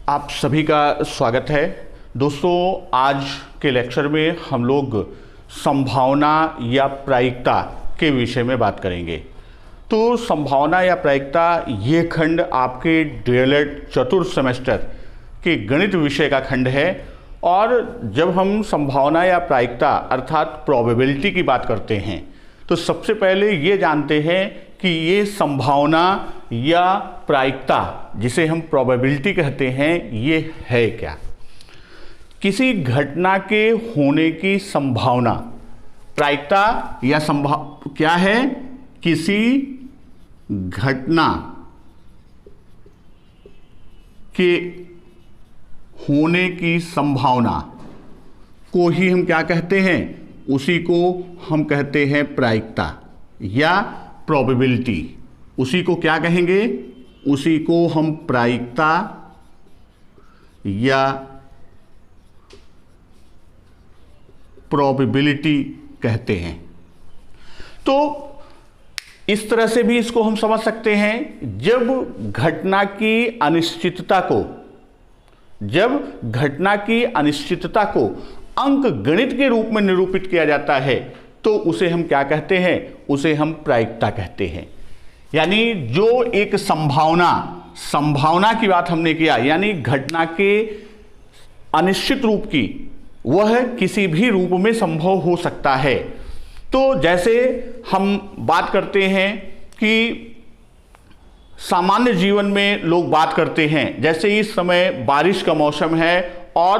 आप सभी का स्वागत है। दोस्तों, आज के लेक्चर में हम लोग संभावना या प्रायिकता के विषय में बात करेंगे। तो संभावना या प्रायिकता ये खंड आपके डीएलएड चतुर्थ सेमेस्टर के गणित विषय का खंड है। और जब हम संभावना या प्रायिकता अर्थात प्रोबेबिलिटी की बात करते हैं तो सबसे पहले ये जानते हैं कि ये संभावना या प्रायिकता, जिसे हम प्रोबेबिलिटी कहते हैं, ये है क्या। किसी घटना के होने की संभावना, प्रायिकता या क्या है, किसी घटना के होने की संभावना को ही हम क्या कहते हैं, उसी को हम कहते हैं प्रायिकता या प्रोबेबिलिटी। उसी को क्या कहेंगे, उसी को हम प्रायिकता या प्रोबेबिलिटी कहते हैं। तो इस तरह से भी इसको हम समझ सकते हैं, जब घटना की अनिश्चितता को अंक गणित के रूप में निरूपित किया जाता है तो उसे हम क्या कहते हैं, उसे हम प्रायिकता कहते हैं। यानी जो एक संभावना की बात हमने किया, यानी घटना के अनिश्चित रूप की, वह किसी भी रूप में संभव हो सकता है। तो जैसे हम बात करते हैं कि सामान्य जीवन में लोग बात करते हैं, जैसे इस समय बारिश का मौसम है और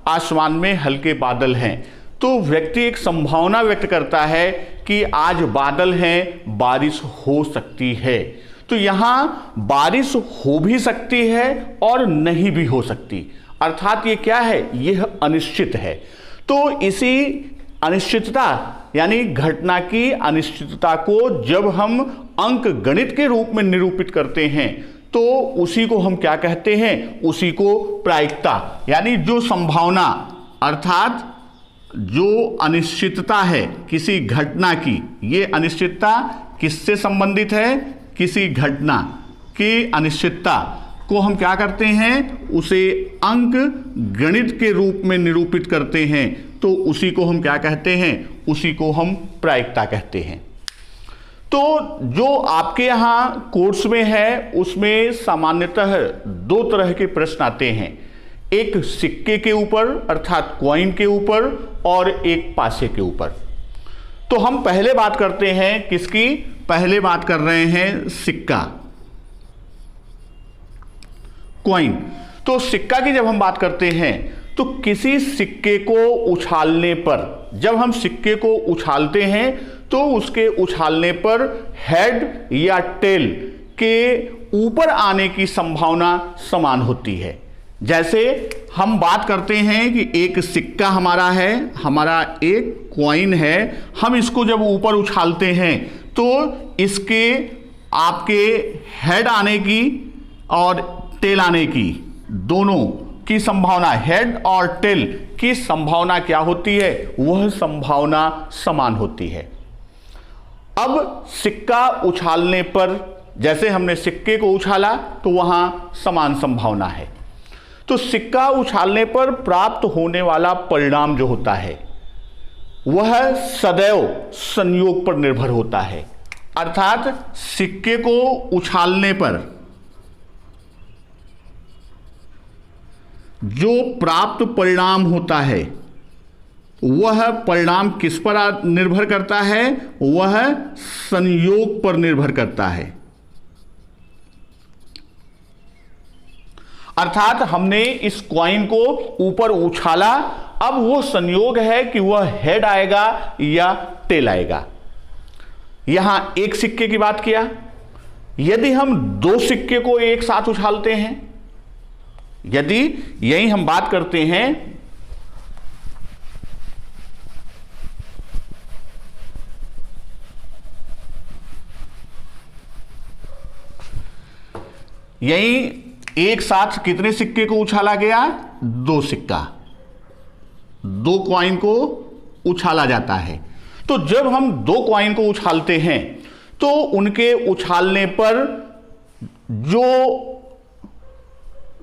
आसमान में हल्के बादल हैं, तो व्यक्ति एक संभावना व्यक्त करता है कि आज बादल हैं, बारिश हो सकती है। तो यहां बारिश हो भी सकती है और नहीं भी हो सकती, अर्थात ये क्या है, यह अनिश्चित है। तो इसी अनिश्चितता यानी घटना की अनिश्चितता को जब हम अंक गणित के रूप में निरूपित करते हैं तो उसी को हम क्या कहते हैं, उसी को प्रायिकता, यानी जो संभावना अर्थात जो अनिश्चितता है किसी घटना की, ये अनिश्चितता किससे संबंधित है, किसी घटना की अनिश्चितता को हम क्या करते हैं, उसे अंक गणित के रूप में निरूपित करते हैं, तो उसी को हम क्या कहते हैं, उसी को हम प्रायिकता कहते हैं। तो जो आपके यहाँ कोर्स में है उसमें सामान्यतः दो तरह के प्रश्न आते हैं, एक सिक्के के ऊपर अर्थात कॉइन के ऊपर और एक पासे के ऊपर। तो हम पहले बात करते हैं किसकी, पहले बात कर रहे हैं सिक्का, कॉइन। तो सिक्का की जब हम बात करते हैं तो किसी सिक्के को उछालने पर, जब हम सिक्के को उछालते हैं तो उसके उछालने पर हेड या टेल के ऊपर आने की संभावना समान होती है। जैसे हम बात करते हैं कि एक सिक्का हमारा है, हमारा एक कॉइन है, हम इसको जब ऊपर उछालते हैं तो इसके आपके हेड आने की और टेल आने की, दोनों की संभावना, हेड और टेल की संभावना क्या होती है, वह संभावना समान होती है। अब सिक्का उछालने पर, जैसे हमने सिक्के को उछाला तो वहां समान संभावना है। तो सिक्का उछालने पर प्राप्त होने वाला परिणाम जो होता है वह सदैव संयोग पर निर्भर होता है। अर्थात सिक्के को उछालने पर जो प्राप्त परिणाम होता है वह परिणाम किस पर निर्भर करता है, वह संयोग पर निर्भर करता है। अर्थात हमने इस कॉइन को ऊपर उछाला, अब वो संयोग है कि वह हेड आएगा या टेल आएगा। यहां एक सिक्के की बात किया, यदि हम दो सिक्के को एक साथ उछालते हैं, यदि यही हम बात करते हैं यही एक साथ कितने सिक्के को उछाला गया, दो सिक्का, दो कॉइन को उछाला जाता है। तो जब हम दो कॉइन को उछालते हैं तो उनके उछालने पर जो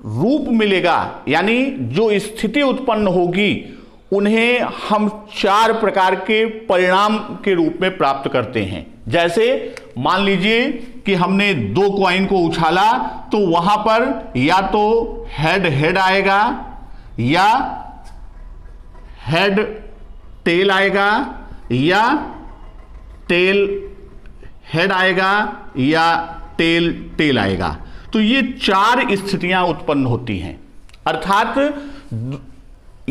रूप मिलेगा, यानी जो स्थिति उत्पन्न होगी, उन्हें हम 4 प्रकार के परिणाम के रूप में प्राप्त करते हैं। जैसे मान लीजिए कि हमने 2 कॉइन को उछाला, तो वहां पर या तो हेड हेड आएगा, या हेड टेल आएगा, या टेल हेड आएगा, या टेल टेल आएगा। तो ये 4 स्थितियां उत्पन्न होती हैं। अर्थात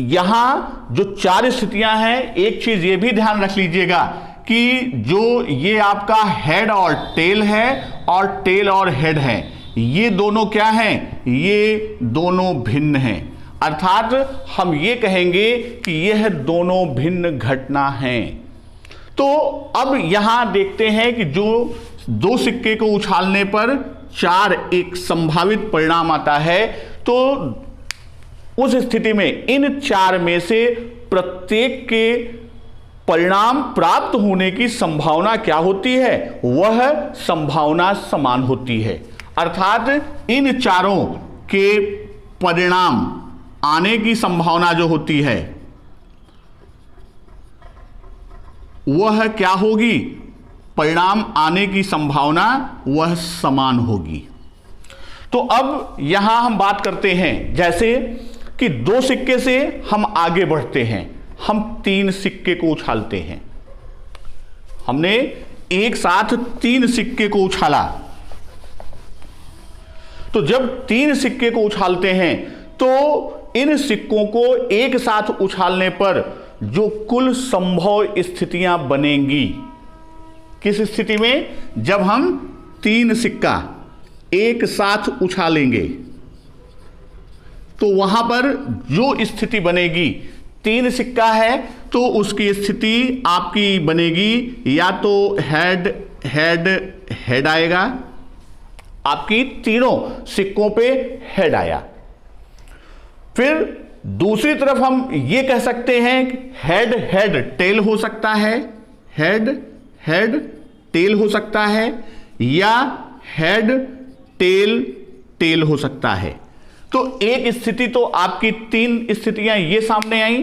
यहां जो 4 स्थितियां हैं, एक चीज ये भी ध्यान रख लीजिएगा कि जो ये आपका हेड और टेल है और टेल और हेड है, ये दोनों क्या हैं? ये दोनों भिन्न हैं। अर्थात हम ये कहेंगे कि यह दोनों भिन्न घटना हैं। तो अब यहां देखते हैं कि जो 2 सिक्के को उछालने पर 4 एक संभावित परिणाम आता है, तो उस स्थिति में इन 4 में से प्रत्येक के परिणाम प्राप्त होने की संभावना क्या होती है? वह संभावना समान होती है। अर्थात इन चारों के परिणाम आने की संभावना जो होती है वह क्या होगी? परिणाम आने की संभावना वह समान होगी। तो अब यहां हम बात करते हैं, जैसे कि 2 सिक्के से हम आगे बढ़ते हैं, हम 3 सिक्के को उछालते हैं। हमने एक साथ 3 सिक्के को उछाला। तो जब 3 सिक्के को उछालते हैं, तो इन सिक्कों को एक साथ उछालने पर जो कुल संभव स्थितियां बनेंगी, किस स्थिति में? जब हम 3 सिक्का एक साथ उछालेंगे, तो वहां पर जो स्थिति बनेगी, 3 सिक्का है तो उसकी स्थिति आपकी बनेगी या तो हेड हेड हेड आएगा, आपकी तीनों सिक्कों पे हेड आया। फिर दूसरी तरफ हम ये कह सकते हैं कि हेड हेड टेल हो सकता है, हेड हेड टेल हो सकता है, या हेड टेल टेल हो सकता है। तो एक स्थिति तो आपकी 3 स्थितियां ये सामने आई।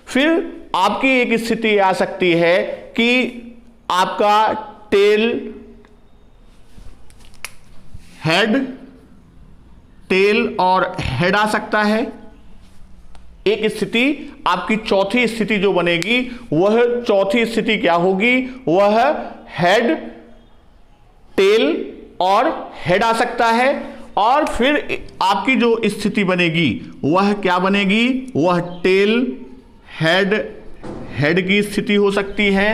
फिर आपकी एक स्थिति आ सकती है कि आपका टेल हेड टेल और हेड आ सकता है। एक स्थिति आपकी चौथी स्थिति जो बनेगी, वह चौथी स्थिति क्या होगी? वह हेड टेल और हेड आ सकता है। और फिर आपकी जो स्थिति बनेगी वह क्या बनेगी? वह टेल हेड हेड की स्थिति हो सकती है,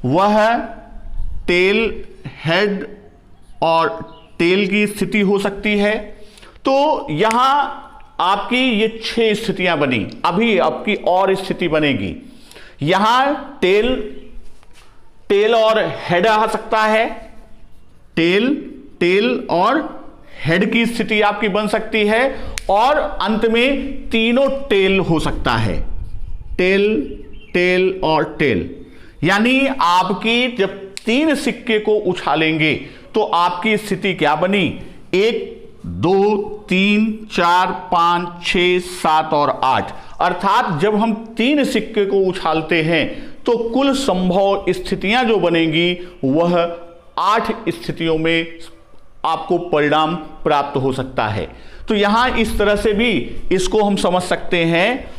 वह टेल हेड और टेल की स्थिति हो सकती है। तो यहां आपकी ये 6 स्थितियां बनी। अभी आपकी और स्थिति बनेगी। यहां टेल टेल और हेड आ सकता है, टेल टेल और हेड की स्थिति आपकी बन सकती है, और अंत में तीनों टेल हो सकता है, टेल टेल और टेल। यानी आपकी जब 3 सिक्के को उछालेंगे तो आपकी स्थिति क्या बनी? 1 2 3 4 5 6 7 और 8। अर्थात जब हम 3 सिक्के को उछालते हैं तो कुल संभव स्थितियां जो बनेंगी वह 8 स्थितियों में आपको परिणाम प्राप्त हो सकता है। तो यहां इस तरह से भी इसको हम समझ सकते हैं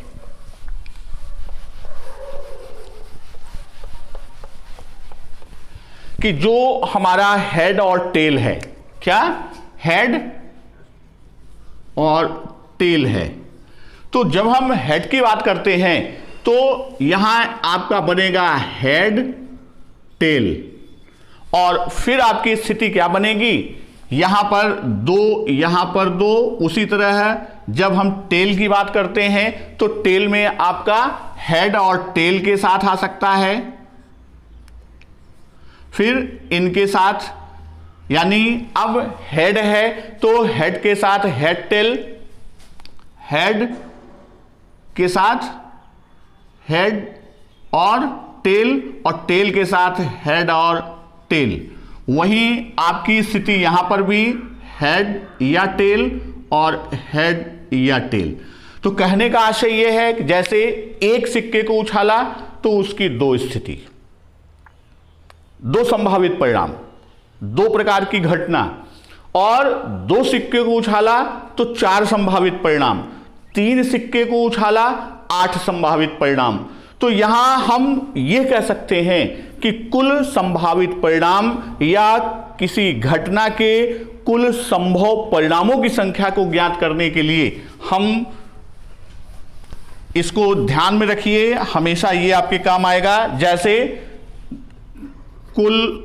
कि जो हमारा हेड और टेल है, क्या हेड और टेल है, तो जब हम हेड की बात करते हैं तो यहां आपका बनेगा हेड टेल, और फिर आपकी स्थिति क्या बनेगी? यहां पर 2, यहां पर 2। उसी तरह है जब हम टेल की बात करते हैं तो टेल में आपका हेड और टेल के साथ आ सकता है, फिर इनके साथ, यानी अब हेड है तो हेड के साथ हेड टेल, हेड के साथ हेड और टेल के साथ हेड और टेल। वहीं आपकी स्थिति यहां पर भी हेड या टेल, और हेड या टेल। तो कहने का आशय यह है कि जैसे एक सिक्के को उछाला तो उसकी दो स्थिति, दो संभावित परिणाम, दो प्रकार की घटना, और दो सिक्के को उछाला तो चार संभावित परिणाम, तीन सिक्के को उछाला 8 संभावित परिणाम। तो यहां हम यह कह सकते हैं कि कुल संभावित परिणाम या किसी घटना के कुल संभव परिणामों की संख्या को ज्ञात करने के लिए हम इसको ध्यान में रखिए, हमेशा ये आपके काम आएगा। जैसे कुल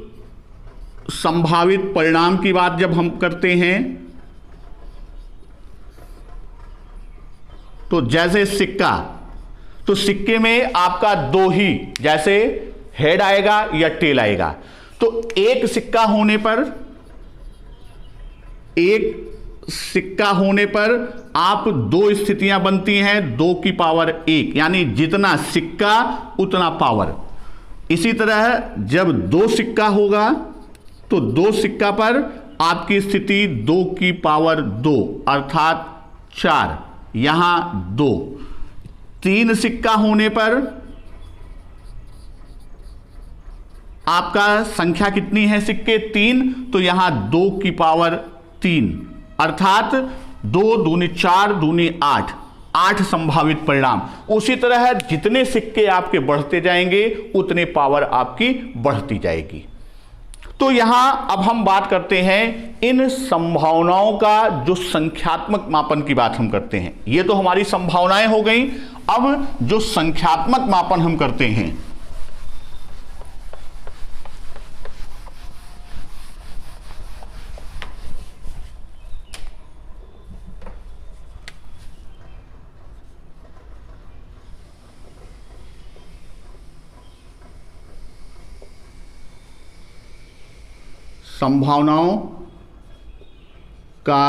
संभावित परिणाम की बात जब हम करते हैं तो जैसे सिक्का, तो सिक्के में आपका दो ही, जैसे हेड आएगा या टेल आएगा। तो एक सिक्का होने पर आप दो स्थितियां बनती हैं, 2 की पावर 1, यानी जितना सिक्का उतना पावर। इसी तरह जब दो सिक्का होगा तो दो सिक्का पर आपकी स्थिति 2 की पावर 2 अर्थात 4, यहां 2। 3 सिक्का होने पर आपका संख्या कितनी है सिक्के? 3, तो यहां 2 की पावर 3 अर्थात 2 दूनी 4 दूनी 8, 8 संभावित परिणाम। उसी तरह जितने सिक्के आपके बढ़ते जाएंगे उतने पावर आपकी बढ़ती जाएगी। तो यहां अब हम बात करते हैं इन संभावनाओं का जो संख्यात्मक मापन की बात हम करते हैं। ये तो हमारी संभावनाएं हो गई। अब जो संख्यात्मक मापन हम करते हैं, संभावनाओं का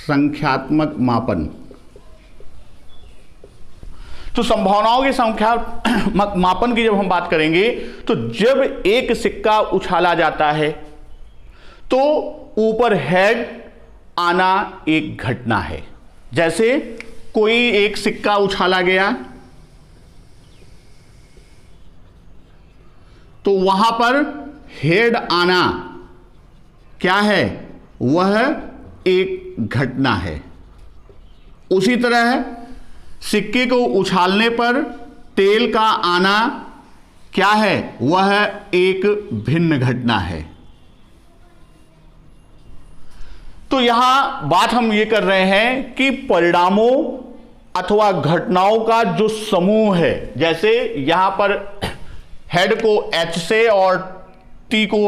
संख्यात्मक मापन। तो संभावनाओं के संख्यात्मक मापन की जब हम बात करेंगे तो जब एक सिक्का उछाला जाता है तो ऊपर हेड आना एक घटना है। जैसे कोई एक सिक्का उछाला गया तो वहां पर हेड आना क्या है? वह एक घटना है। उसी तरह सिक्के को उछालने पर टेल का आना क्या है? वह एक भिन्न घटना है। तो यहां बात हम ये कर रहे हैं कि परिणामों अथवा घटनाओं का जो समूह है, जैसे यहां पर हेड को H से और टी को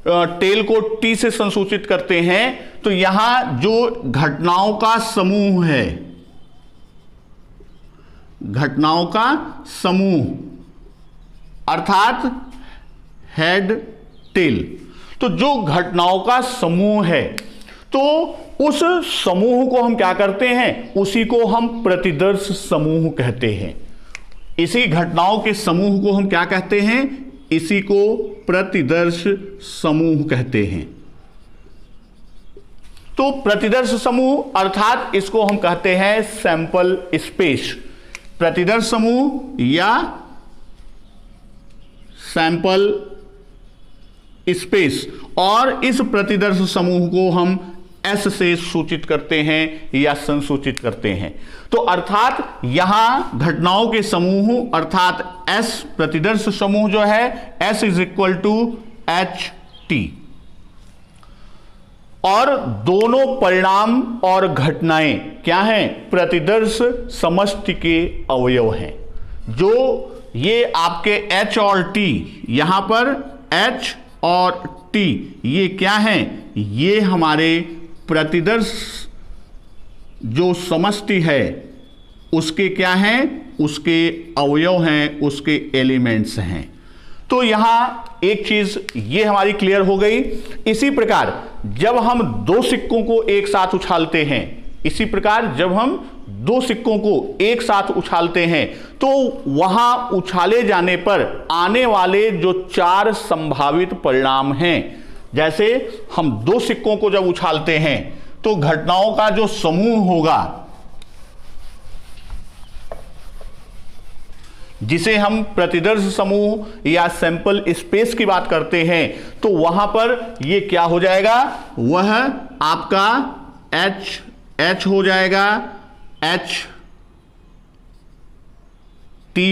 टेल को T से संसूचित करते हैं, तो यहां जो घटनाओं का समूह है, घटनाओं का समूह अर्थात हेड टेल, तो जो घटनाओं का समूह है तो उस समूह को हम क्या करते हैं? उसी को हम प्रतिदर्श समूह कहते हैं। इसी घटनाओं के समूह को हम क्या कहते हैं? इसी को प्रतिदर्श समूह कहते हैं। तो प्रतिदर्श समूह अर्थात इसको हम कहते हैं सैंपल स्पेस। प्रतिदर्श समूह या सैंपल स्पेस, और इस प्रतिदर्श समूह को हम एस से सूचित करते हैं या संसूचित करते हैं। तो अर्थात यहां घटनाओं के समूह अर्थात एस प्रतिदर्श समूह जो है S is equal to H T, और दोनों परिणाम और घटनाएं क्या हैं? प्रतिदर्श समष्टि के अवयव हैं। जो ये आपके एच और टी, यहां पर एच और टी ये क्या हैं? ये हमारे प्रतिदर्श जो समष्टि है उसके क्या हैं? उसके अवयव हैं, उसके एलिमेंट्स हैं। तो यहां एक चीज ये हमारी क्लियर हो गई। इसी प्रकार जब हम दो सिक्कों को एक साथ उछालते हैं, इसी प्रकार जब हम दो सिक्कों को एक साथ उछालते हैं तो वहां उछाले जाने पर आने वाले जो 4 संभावित परिणाम हैं, जैसे हम दो सिक्कों को जब उछालते हैं तो घटनाओं का जो समूह होगा, जिसे हम प्रतिदर्श समूह या सैंपल स्पेस की बात करते हैं, तो वहां पर ये क्या हो जाएगा, वह आपका H हो जाएगा, HT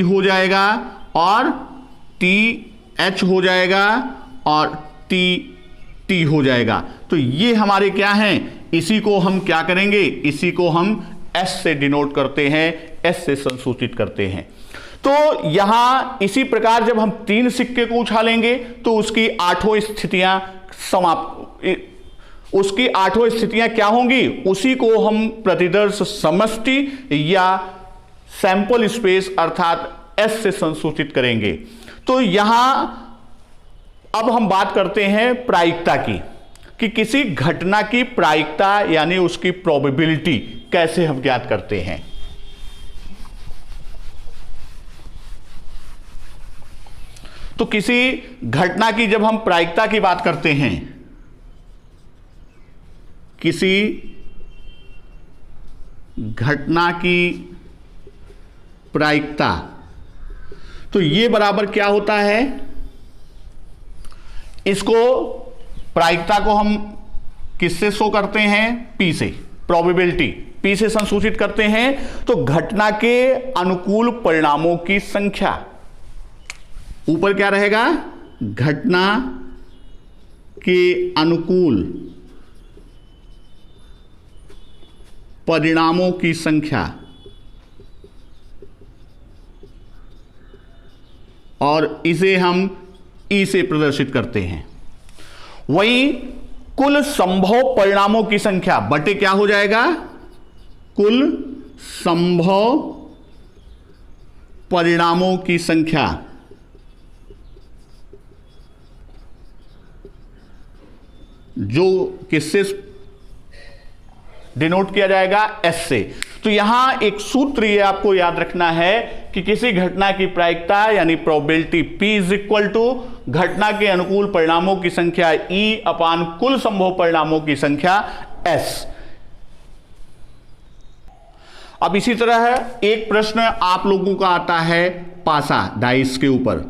हो जाएगा और TH हो जाएगा और TT हो जाएगा। तो ये हमारे क्या हैं, इसी को हम क्या करेंगे, इसी को हम S से डिनोट करते हैं, S से संसूचित करते हैं। तो यहां इसी प्रकार जब हम 3 सिक्के को उछालेंगे तो उसकी 8 स्थितियां उसकी 8 स्थितियां क्या होंगी, उसी को हम प्रतिदर्श समष्टि या सैंपल स्पेस अर्थात S से संसूचित करेंगे। तो यहां अब हम बात करते हैं प्रायिकता की, कि किसी घटना की प्रायिकता यानी उसकी प्रोबेबिलिटी कैसे हम ज्ञात करते हैं। तो किसी घटना की जब हम प्रायिकता की बात करते हैं, किसी घटना की प्रायिकता, तो ये बराबर क्या होता है, इसको प्रायिकता को हम किससे शो करते हैं, P से, प्रोबेबिलिटी P से संसूचित करते हैं। तो घटना के अनुकूल परिणामों की संख्या, ऊपर क्या रहेगा, घटना के अनुकूल परिणामों की संख्या, और इसे हम E से प्रदर्शित करते हैं। वही कुल संभव परिणामों की संख्या बटे क्या हो जाएगा, कुल संभव परिणामों की संख्या, जो किससे डिनोट किया जाएगा, S से। तो यहां एक सूत्र ये आपको याद रखना है कि किसी घटना की प्रायिकता यानी probability P is equal to घटना के अनुकूल परिणामों की संख्या E अपान कुल संभव परिणामों की संख्या S। अब इसी तरह एक प्रश्न आप लोगों का आता है पासा डाइस के ऊपर,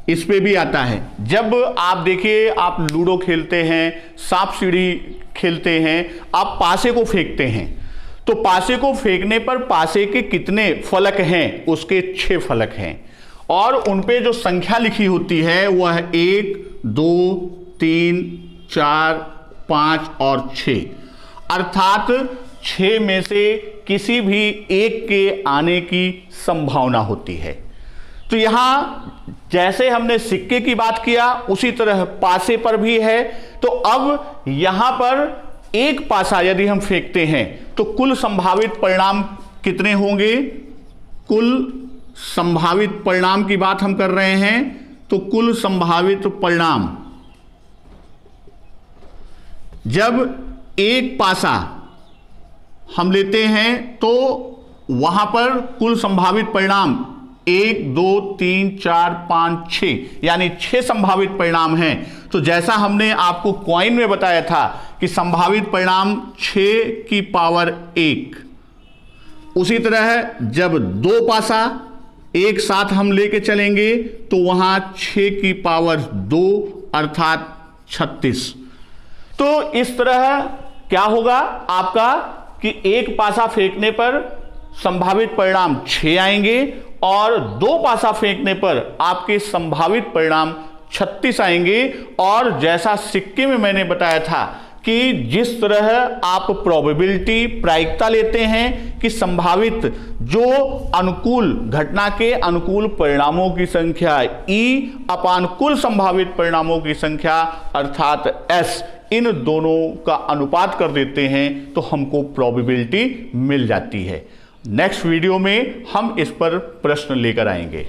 इस पे भी आता है। जब आप देखिए, आप लूडो खेलते हैं, सांप सीढ़ी खेलते हैं, आप पासे को फेंकते हैं, तो पासे को फेंकने पर पासे के कितने फलक हैं, उसके 6 फलक हैं, और उन पे जो संख्या लिखी होती है वह 1, 2, 3, 4, 5 और 6, अर्थात 6 में से किसी भी एक के आने की संभावना होती है। तो यहां जैसे हमने सिक्के की बात किया उसी तरह पासे पर भी है। तो अब यहां पर एक पासा यदि हम फेंकते हैं तो कुल संभावित परिणाम कितने होंगे, कुल संभावित परिणाम की बात हम कर रहे हैं, तो कुल संभावित परिणाम, जब एक पासा हम लेते हैं तो वहां पर कुल संभावित परिणाम 1, 2, 3, 4, 5, 6 यानी 6 संभावित परिणाम हैं। तो जैसा हमने आपको कॉइन में बताया था कि संभावित परिणाम 6 की पावर 1, उसी तरह जब 2 पासा एक साथ हम लेके चलेंगे तो वहां 6 की पावर 2 अर्थात 36। तो इस तरह क्या होगा आपका कि एक पासा फेंकने पर संभावित परिणाम 6 आएंगे और 2 पासा फेंकने पर आपके संभावित परिणाम 36 आएंगे। और जैसा सिक्के में मैंने बताया था कि जिस तरह आप प्रोबेबिलिटी प्रायिकता लेते हैं कि संभावित जो अनुकूल घटना के अनुकूल परिणामों की संख्या E अपान कुल संभावित परिणामों की संख्या अर्थात S, इन दोनों का अनुपात कर देते हैं तो हमको प्रोबेबिलिटी मिल जाती है। नेक्स्ट वीडियो में हम इस पर प्रश्न लेकर आएंगे।